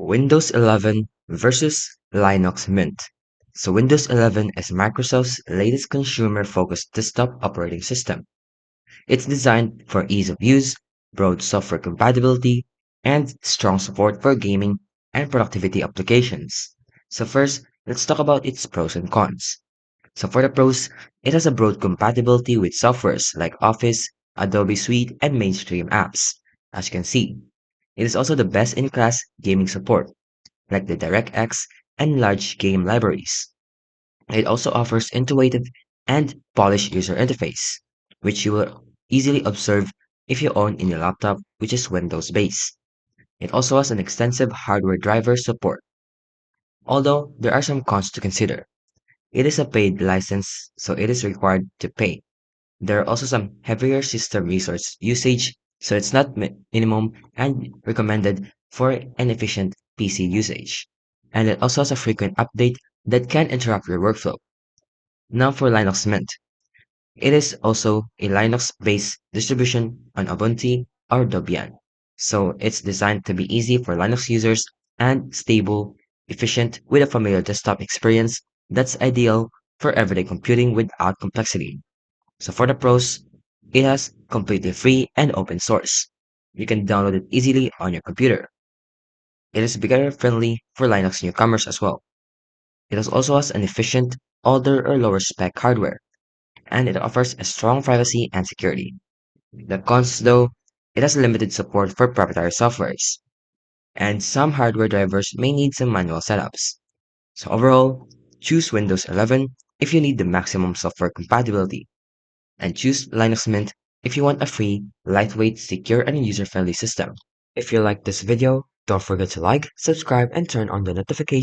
Windows 11 versus Linux Mint. So Windows 11 is Microsoft's latest consumer-focused desktop operating system. It's designed for ease of use, broad software compatibility, and strong support for gaming and productivity applications. So first, let's talk about its pros and cons. So for the pros, it has a broad compatibility with softwares like Office, Adobe Suite, and mainstream apps. As you can see, it is also the best-in-class gaming support like the DirectX and large game libraries. It also offers intuitive and polished user interface, which you will easily observe if you own in your laptop, which is Windows-based. It also has an extensive hardware driver support, although there are some cons to consider. It is a paid license, so it is required to pay. There are also some heavier system resource usage, so it's not minimum and recommended for an efficient PC usage. And it also has a frequent update that can interrupt your workflow. Now for Linux Mint. It is also a Linux-based distribution on Ubuntu or Debian. So it's designed to be easy for Linux users and stable, efficient with a familiar desktop experience that's ideal for everyday computing without complexity. So for the pros, it has completely free and open source. You can download it easily on your computer. It is beginner friendly for Linux newcomers as well. Also has an efficient, older or lower spec hardware, and it offers a strong privacy and security. The cons though, it has limited support for proprietary softwares, and some hardware drivers may need some manual setups. So overall, choose Windows 11 if you need the maximum software compatibility, and choose Linux Mint if you want a free, lightweight, secure, and user-friendly system. If you like this video, don't forget to like, subscribe, and turn on the notifications